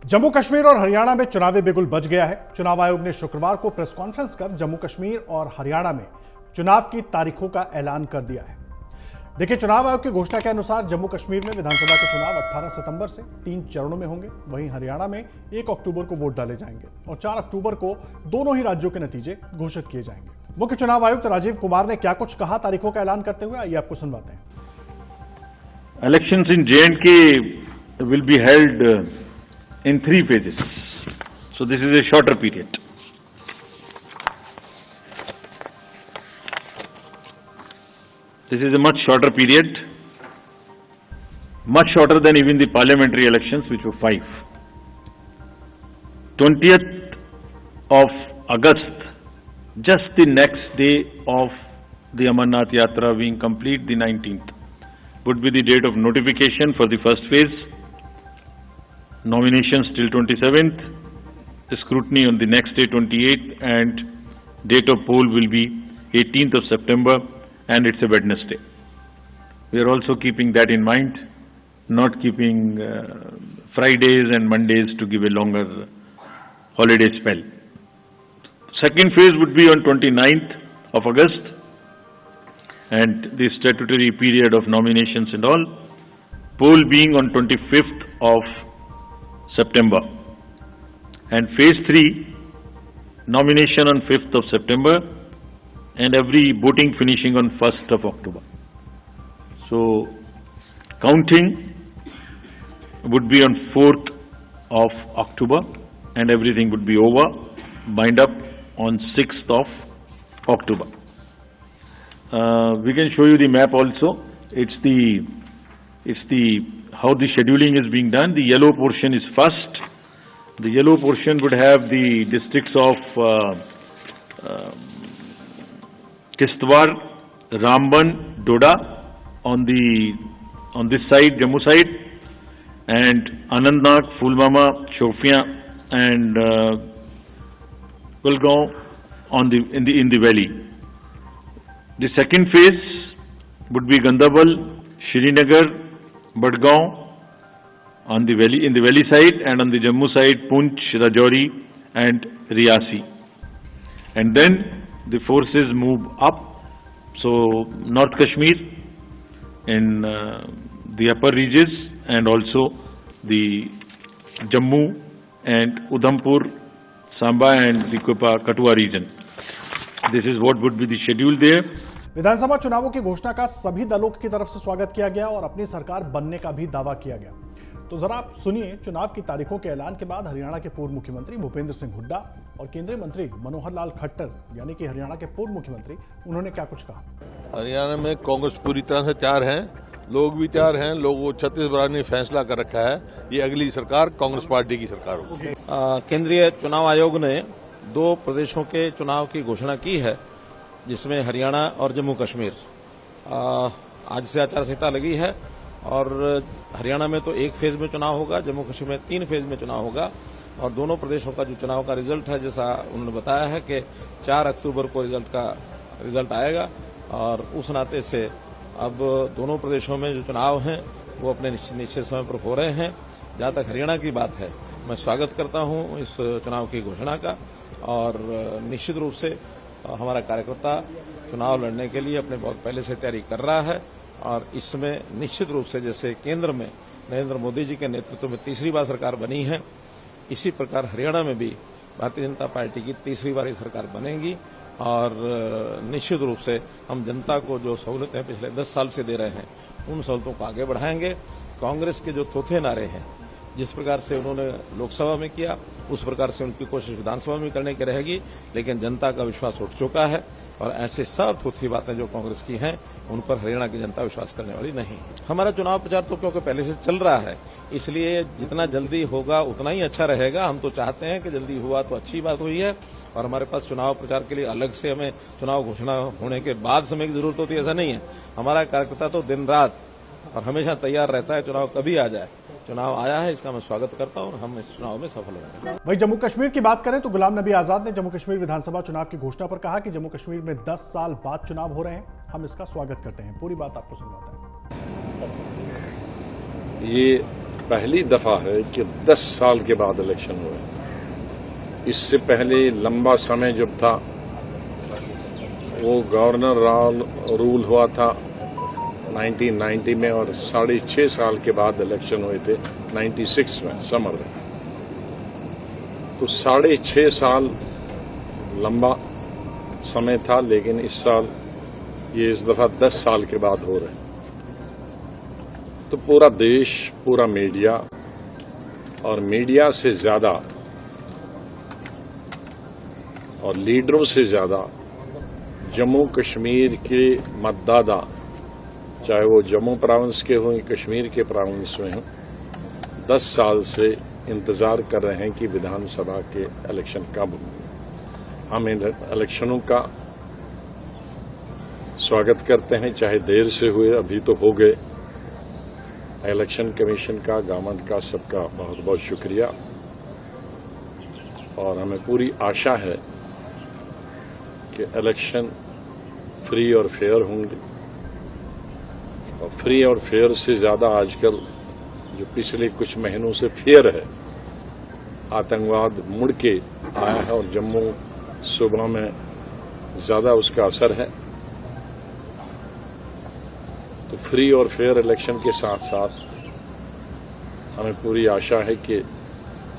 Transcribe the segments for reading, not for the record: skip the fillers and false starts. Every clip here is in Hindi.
जम्मू कश्मीर और हरियाणा में चुनावी बिगुल बज गया है। चुनाव आयोग ने शुक्रवार को प्रेस कॉन्फ्रेंस कर जम्मू कश्मीर और हरियाणा में चुनाव की तारीखों का ऐलान कर दिया है। देखिए, चुनाव आयोग की घोषणा के अनुसार जम्मू कश्मीर में विधानसभा के चुनाव 18 सितंबर से 3 चरणों में होंगे। वहीं हरियाणा में 1 अक्टूबर को वोट डाले जाएंगे और 4 अक्टूबर को दोनों ही राज्यों के नतीजे घोषित किए जाएंगे। मुख्य चुनाव आयुक्त राजीव कुमार ने क्या कुछ कहा तारीखों का ऐलान करते हुए, आइए आपको सुनवाते हैं। Elections in J&K will be held in 3 phases. So this is a shorter period. This is a much shorter period, much shorter than even the parliamentary elections, which were 5. 20th of August, just the next day of the Amarnath Yatra being complete, the 19th, would be the date of notification for the first phase, nominations till 27th, scrutiny on the next day 28th, and date of poll will be 18th of September, and it's a Wednesday. We are also keeping that in mind, not keeping Fridays and Mondays to give a longer holiday spell. Second phase would be on 29th of August, and the statutory period of nominations and all, poll being on 25th of September, and phase 3, nomination on 5th of September, and every voting finishing on 1st of October. So counting would be on 4th of October, and everything would be over, bind up on 6th of October. We can show you the map also. It's the how the scheduling is being done. The yellow portion is first. The yellow portion would have the districts of Kishtwar, Ramban, Doda on this side, Jammu side, and Anantnag, Pulwama, Shopian, and Kulgaon in the valley. The second phase would be Gandarbal, Srinagar, Badgaon on the valley, in the valley side, and on the Jammu side, Poonch, Rajouri, and Riyasi. And then the forces move up. So North Kashmir in the upper regions, and also the Jammu and Udhampur, Samba, and the Kathua region. This is what would be the schedule there. विधानसभा चुनावों की घोषणा का सभी दलों की तरफ से स्वागत किया गया और अपनी सरकार बनने का भी दावा किया गया। तो जरा आप सुनिए, चुनाव की तारीखों के ऐलान के बाद हरियाणा के पूर्व मुख्यमंत्री भूपेंद्र सिंह हुड्डा और केंद्रीय मंत्री मनोहर लाल खट्टर, यानी कि हरियाणा के पूर्व मुख्यमंत्री, उन्होंने क्या कुछ कहा। हरियाणा में कांग्रेस पूरी तरह से तैयार है, लोग भी तैयार हैं। लोग छत्तीसगढ़ ने फैसला कर रखा है, ये अगली सरकार कांग्रेस पार्टी की सरकार होगी। केंद्रीय चुनाव आयोग ने 2 प्रदेशों के चुनाव की घोषणा की है, जिसमें हरियाणा और जम्मू कश्मीर। आज से आचार संहिता लगी है और हरियाणा में तो 1 फेज में चुनाव होगा, जम्मू कश्मीर में 3 फेज में चुनाव होगा। और दोनों प्रदेशों का जो चुनाव का रिजल्ट है, जैसा उन्होंने बताया है कि 4 अक्टूबर को रिजल्ट आएगा, और उस नाते से अब दोनों प्रदेशों में जो चुनाव हैं वो अपने निश्चित समय पर हो रहे हैं। जहां तक हरियाणा की बात है, मैं स्वागत करता हूं इस चुनाव की घोषणा का, और निश्चित रूप से हमारा कार्यकर्ता चुनाव लड़ने के लिए अपने बहुत पहले से तैयारी कर रहा है। और इसमें निश्चित रूप से जैसे केंद्र में नरेंद्र मोदी जी के नेतृत्व में तीसरी बार सरकार बनी है, इसी प्रकार हरियाणा में भी भारतीय जनता पार्टी की तीसरी बार सरकार बनेगी। और निश्चित रूप से हम जनता को जो सहूलतें पिछले 10 साल से दे रहे हैं, उन सहूलतों को आगे बढ़ाएंगे। कांग्रेस के जो थोथे नारे हैं, जिस प्रकार से उन्होंने लोकसभा में किया, उस प्रकार से उनकी कोशिश विधानसभा में करने की रहेगी, लेकिन जनता का विश्वास उठ चुका है, और ऐसे सब थोथी बातें जो कांग्रेस की हैं, उन पर हरियाणा की जनता विश्वास करने वाली नहीं। हमारा चुनाव प्रचार तो क्योंकि पहले से चल रहा है, इसलिए जितना जल्दी होगा उतना ही अच्छा रहेगा। हम तो चाहते हैं कि जल्दी हुआ तो अच्छी बात हुई है, और हमारे पास चुनाव प्रचार के लिए अलग से हमें चुनाव घोषणा होने के बाद समय की जरूरत होती है, ऐसा नहीं है। हमारा कार्यकर्ता तो दिन रात और हमेशा तैयार रहता है, चुनाव कभी आ जाए। चुनाव आया है, इसका मैं स्वागत करता हूं और हम इस चुनाव में सफल होंगे। वहीं जम्मू कश्मीर की बात करें तो गुलाम नबी आजाद ने जम्मू कश्मीर विधानसभा चुनाव की घोषणा पर कहा कि जम्मू कश्मीर में 10 साल बाद चुनाव हो रहे हैं, हम इसका स्वागत करते हैं। पूरी बात आपको सुनवाते हैं। ये पहली दफा है कि 10 साल के बाद इलेक्शन हुए। इससे पहले लंबा समय जब था वो गवर्नर रूल हुआ था 1990 में, और 6.5 साल के बाद इलेक्शन हुए थे 96 में समर में। तो 6.5 साल लंबा समय था, लेकिन इस साल ये इस दफा 10 साल के बाद हो रहे हैं। तो पूरा देश, पूरा मीडिया, और मीडिया से ज्यादा और लीडरों से ज्यादा जम्मू कश्मीर के मतदाता, चाहे वो जम्मू प्रोविंस के हों, कश्मीर के प्रोविंस में हों, 10 साल से इंतजार कर रहे हैं कि विधानसभा के इलेक्शन कब हों। हम इन इलेक्शनों का स्वागत करते हैं, चाहे देर से हुए, अभी तो हो गए। इलेक्शन कमीशन का, गवर्नमेंट का, सबका बहुत बहुत शुक्रिया। और हमें पूरी आशा है कि इलेक्शन फ्री और फेयर होंगे। और फ्री और फेयर से ज्यादा आजकल जो पिछले कुछ महीनों से फेयर है, आतंकवाद मुड़ के आया है और जम्मू सूबा में ज्यादा उसका असर है। तो फ्री और फेयर इलेक्शन के साथ साथ हमें पूरी आशा है कि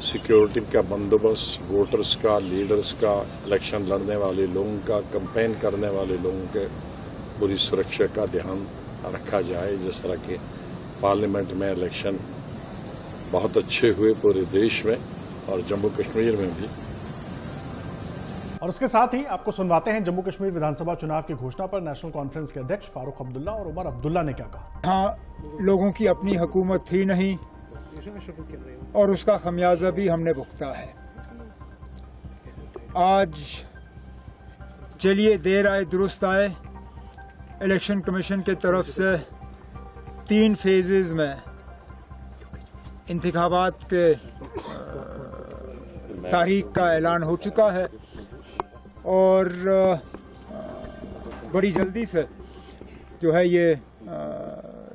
सिक्योरिटी का बंदोबस्त, वोटर्स का, लीडर्स का, इलेक्शन लड़ने वाले लोगों का, कैंपेन करने वाले लोगों के पूरी सुरक्षा का ध्यान रखा जाए। जिस तरह के पार्लियामेंट में इलेक्शन बहुत अच्छे हुए पूरे देश में और जम्मू कश्मीर में भी। और उसके साथ ही आपको सुनवाते हैं जम्मू कश्मीर विधानसभा चुनाव की घोषणा पर नेशनल कॉन्फ्रेंस के अध्यक्ष फारूक अब्दुल्ला और उमर अब्दुल्ला ने क्या कहा। हाँ, लोगों की अपनी हुकूमत थी नहीं और उसका खमियाजा भी हमने भुगता है। आज चलिए देर आए दुरुस्त आए, इलेक्शन कमीशन की तरफ से 3 फेजेस में इंतखाबात के तारीख का ऐलान हो चुका है और बड़ी जल्दी से जो है ये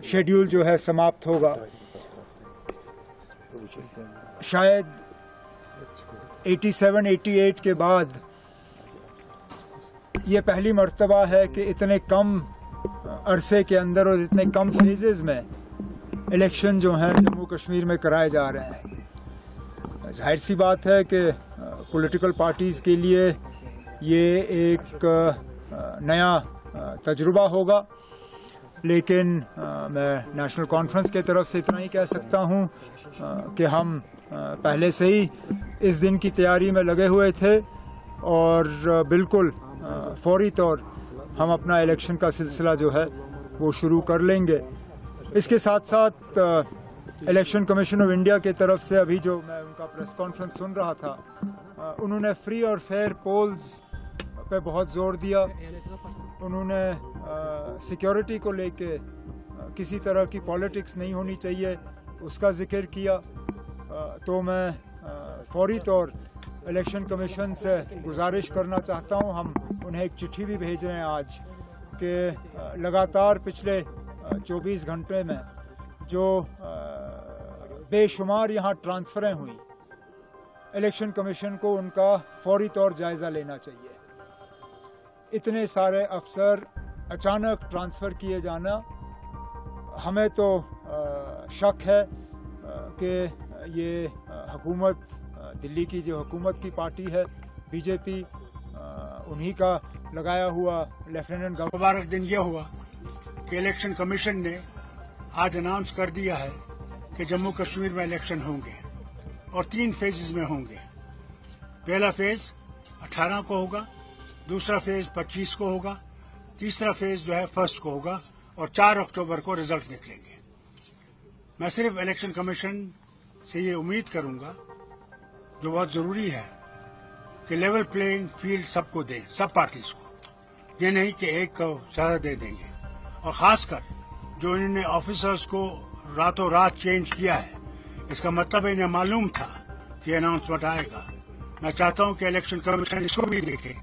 शेड्यूल जो है समाप्त होगा। शायद 87-88 के बाद ये पहली मर्तबा है कि इतने कम अरसे के अंदर और इतने कम फेजेस में इलेक्शन जो हैं जम्मू कश्मीर में कराए जा रहे हैं। जाहिर सी बात है कि पॉलिटिकल पार्टीज़ के लिए ये एक नया तजुर्बा होगा, लेकिन मैं नेशनल कॉन्फ्रेंस के तरफ से इतना ही कह सकता हूँ कि हम पहले से ही इस दिन की तैयारी में लगे हुए थे और बिल्कुल फौरी तौर हम अपना इलेक्शन का सिलसिला जो है वो शुरू कर लेंगे। इसके साथ साथ इलेक्शन कमीशन ऑफ इंडिया की तरफ से अभी जो मैं उनका प्रेस कॉन्फ्रेंस सुन रहा था, उन्होंने फ्री और फेयर पोल्स पे बहुत जोर दिया। उन्होंने सिक्योरिटी को लेके किसी तरह की पॉलिटिक्स नहीं होनी चाहिए उसका जिक्र किया। तो मैं फौरी तौर इलेक्शन कमीशन से गुजारिश करना चाहता हूं, हम उन्हें एक चिट्ठी भी भेज रहे हैं आज कि लगातार पिछले 24 घंटे में जो बेशुमार यहाँ ट्रांसफरें हुई, इलेक्शन कमीशन को उनका फौरी तौर जायज़ा लेना चाहिए। इतने सारे अफसर अचानक ट्रांसफ़र किए जाना, हमें तो शक है कि ये हुकूमत, दिल्ली की जो हुकूमत की पार्टी है बीजेपी, उन्हीं का लगाया हुआ लेफ्टिनेंट गवर्नर। मुबारक दिन ये हुआ कि इलेक्शन कमीशन ने आज अनाउंस कर दिया है कि जम्मू कश्मीर में इलेक्शन होंगे और 3 फेजेस में होंगे। पहला फेज 18 को होगा, दूसरा फेज 25 को होगा, तीसरा फेज जो है 1 को होगा और 4 अक्टूबर को रिजल्ट निकलेंगे। मैं सिर्फ इलेक्शन कमीशन से ये उम्मीद करूंगा, जो बहुत जरूरी है, कि लेवल प्लेइंग फील्ड सबको दें, सब पार्टीज को। ये नहीं कि एक को ज्यादा दे देंगे। और खासकर जो इन्होंने ऑफिसर्स को रातों रात चेंज किया है, इसका मतलब इन्हें मालूम था कि अनाउंसमेंट आएगा। मैं चाहता हूं कि इलेक्शन कमीशन इसको भी देखे,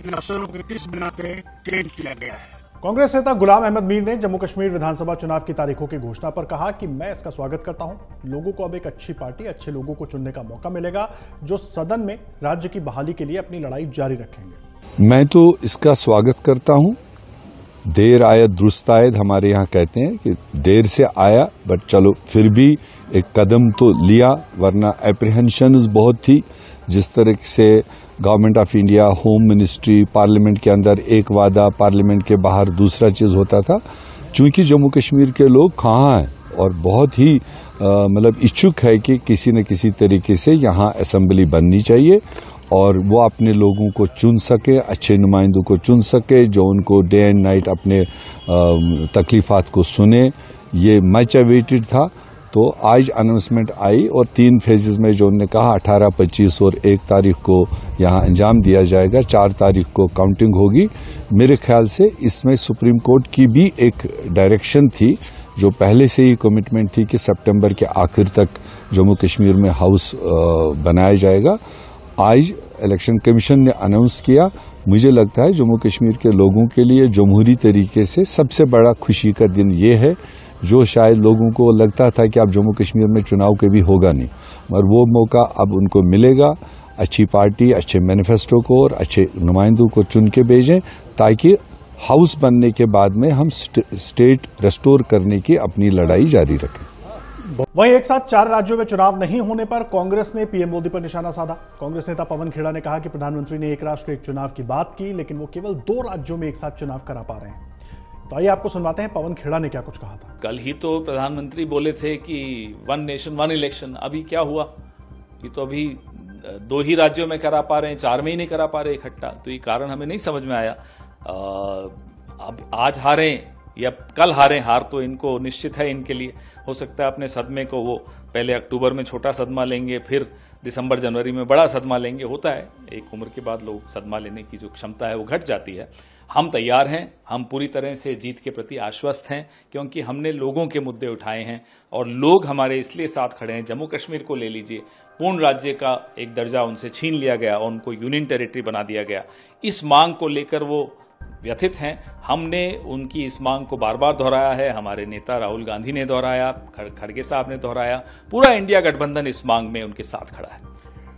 इन अफसरों को किस बिना पे चेंज किया गया है। कांग्रेस नेता गुलाम अहमद मीर ने जम्मू कश्मीर विधानसभा चुनाव की तारीखों की घोषणा पर कहा कि मैं इसका स्वागत करता हूं। लोगों को अब एक अच्छी पार्टी, अच्छे लोगों को चुनने का मौका मिलेगा जो सदन में राज्य की बहाली के लिए अपनी लड़ाई जारी रखेंगे। मैं तो इसका स्वागत करता हूं। देर आयत दुरुस्त आयत हमारे यहाँ कहते हैं कि देर से आया, बट चलो फिर भी एक कदम तो लिया, वरना एप्रीहेंशंस बहुत थी। जिस तरह से government of India, home ministry, parliament के अंदर एक वादा, पार्लियामेंट के बाहर दूसरा चीज होता था। चूंकि जम्मू कश्मीर के लोग कहाँ हैं और बहुत ही मतलब इच्छुक है कि किसी न किसी तरीके से यहाँ असेंबली बननी चाहिए और वो अपने लोगों को चुन सके, अच्छे नुमाइंदों को चुन सके जो उनको डे एंड नाइट अपने तकलीफात को सुने। ये मच अवेटेड था। तो आज अनाउंसमेंट आई और 3 फेजेस में जो उन्होंने कहा 18, 25 और 1 तारीख को यहाँ अंजाम दिया जाएगा। 4 तारीख को काउंटिंग होगी। मेरे ख्याल से इसमें सुप्रीम कोर्ट की भी एक डायरेक्शन थी, जो पहले से ही कमिटमेंट थी कि सितंबर के आखिर तक जम्मू कश्मीर में हाउस बनाया जाएगा। आज इलेक्शन कमीशन ने अनाउंस किया। मुझे लगता है जम्मू कश्मीर के लोगों के लिए जमहूरी तरीके से सबसे बड़ा खुशी का दिन ये है, जो शायद लोगों को लगता था कि अब जम्मू कश्मीर में चुनाव कभी होगा नहीं, मगर वो मौका अब उनको मिलेगा। अच्छी पार्टी, अच्छे मैनिफेस्टो को और अच्छे नुमाइंदों को चुन के भेजें ताकि हाउस बनने के बाद में हम स्टेट रेस्टोर करने की अपनी लड़ाई जारी रखें। वहीं एक साथ 4 राज्यों में चुनाव नहीं होने पर कांग्रेस ने पीएम मोदी पर निशाना साधा। कांग्रेस नेता पवन खेड़ा ने कहा कि प्रधानमंत्री ने एक राष्ट्र एक चुनाव की बात की, लेकिन वो केवल 2 राज्यों में एक साथ चुनाव करा पा रहे हैं। तो आइए आपको सुनवाते हैं पवन खेड़ा ने क्या कुछ कहा था। कल ही तो प्रधानमंत्री बोले थे कि 1 नेशन 1 इलेक्शन। अभी क्या हुआ? ये तो अभी 2 ही राज्यों में करा पा रहे हैं, 4 में ही नहीं करा पा रहे इकट्ठा। तो ये कारण हमें नहीं समझ में आया। अब आज हारे या कल हारें, हार तो इनको निश्चित है। इनके लिए हो सकता है अपने सदमे को वो पहले अक्टूबर में छोटा सदमा लेंगे, फिर दिसंबर जनवरी में बड़ा सदमा लेंगे। होता है, एक उम्र के बाद लोग सदमा लेने की जो क्षमता है वो घट जाती है। हम तैयार हैं, हम पूरी तरह से जीत के प्रति आश्वस्त हैं, क्योंकि हमने लोगों के मुद्दे उठाए हैं और लोग हमारे इसलिए साथ खड़े हैं। जम्मू कश्मीर को ले लीजिए, पूर्ण राज्य का एक दर्जा उनसे छीन लिया गया और उनको यूनियन टेरिटरी बना दिया गया। इस मांग को लेकर वो व्यथित हैं। हमने उनकी इस मांग को बार बार दोहराया है। हमारे नेता राहुल गांधी ने दोहराया, खड़गे साहब ने दोहराया। पूरा इंडिया गठबंधन इस मांग में उनके साथ खड़ा है।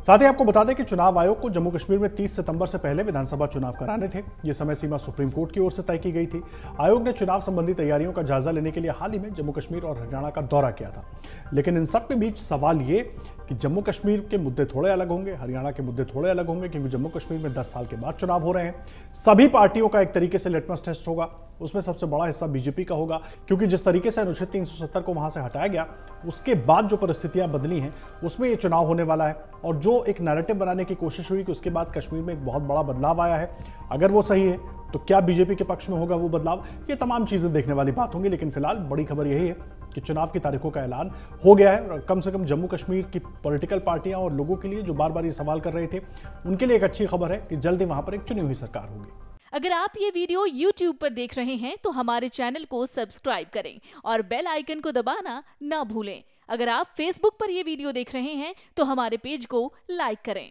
साथ ही आपको बता दें कि चुनाव आयोग को जम्मू कश्मीर में 30 सितंबर से पहले विधानसभा चुनाव कराने थे। ये समय सीमा सुप्रीम कोर्ट की ओर से तय की गई थी। आयोग ने चुनाव संबंधी तैयारियों का जायजा लेने के लिए हाल ही में जम्मू कश्मीर और हरियाणा का दौरा किया था। लेकिन इन सब के बीच सवाल ये कि जम्मू कश्मीर के मुद्दे थोड़े अलग होंगे, हरियाणा के मुद्दे थोड़े अलग होंगे, क्योंकि जम्मू कश्मीर में 10 साल के बाद चुनाव हो रहे हैं। सभी पार्टियों का एक तरीके से लिटमस टेस्ट होगा। उसमें सबसे बड़ा हिस्सा बीजेपी का होगा, क्योंकि जिस तरीके से अनुच्छेद 370 को वहां से हटाया गया, उसके बाद जो परिस्थितियां बदली हैं उसमें ये चुनाव होने वाला है। और जो एक नैरेटिव बनाने की कोशिश हुई कि उसके बाद कश्मीर में एक बहुत बड़ा बदलाव आया है, अगर वो सही है तो क्या बीजेपी के पक्ष में होगा वो बदलाव? ये तमाम चीजें देखने वाली बात होंगी। लेकिन फिलहाल बड़ी खबर यही है कि चुनाव की तारीखों का ऐलान हो गया है। कम से कम जम्मू कश्मीर की पॉलिटिकल पार्टियां और लोगों के लिए जो बार बार ये सवाल कर रहे थे, उनके लिए एक अच्छी खबर है कि जल्द ही वहां पर एक चुनी हुई सरकार होगी। अगर आप ये वीडियो YouTube पर देख रहे हैं तो हमारे चैनल को सब्सक्राइब करें और बेल आइकन को दबाना ना भूलें। अगर आप Facebook पर ये वीडियो देख रहे हैं तो हमारे पेज को लाइक करें।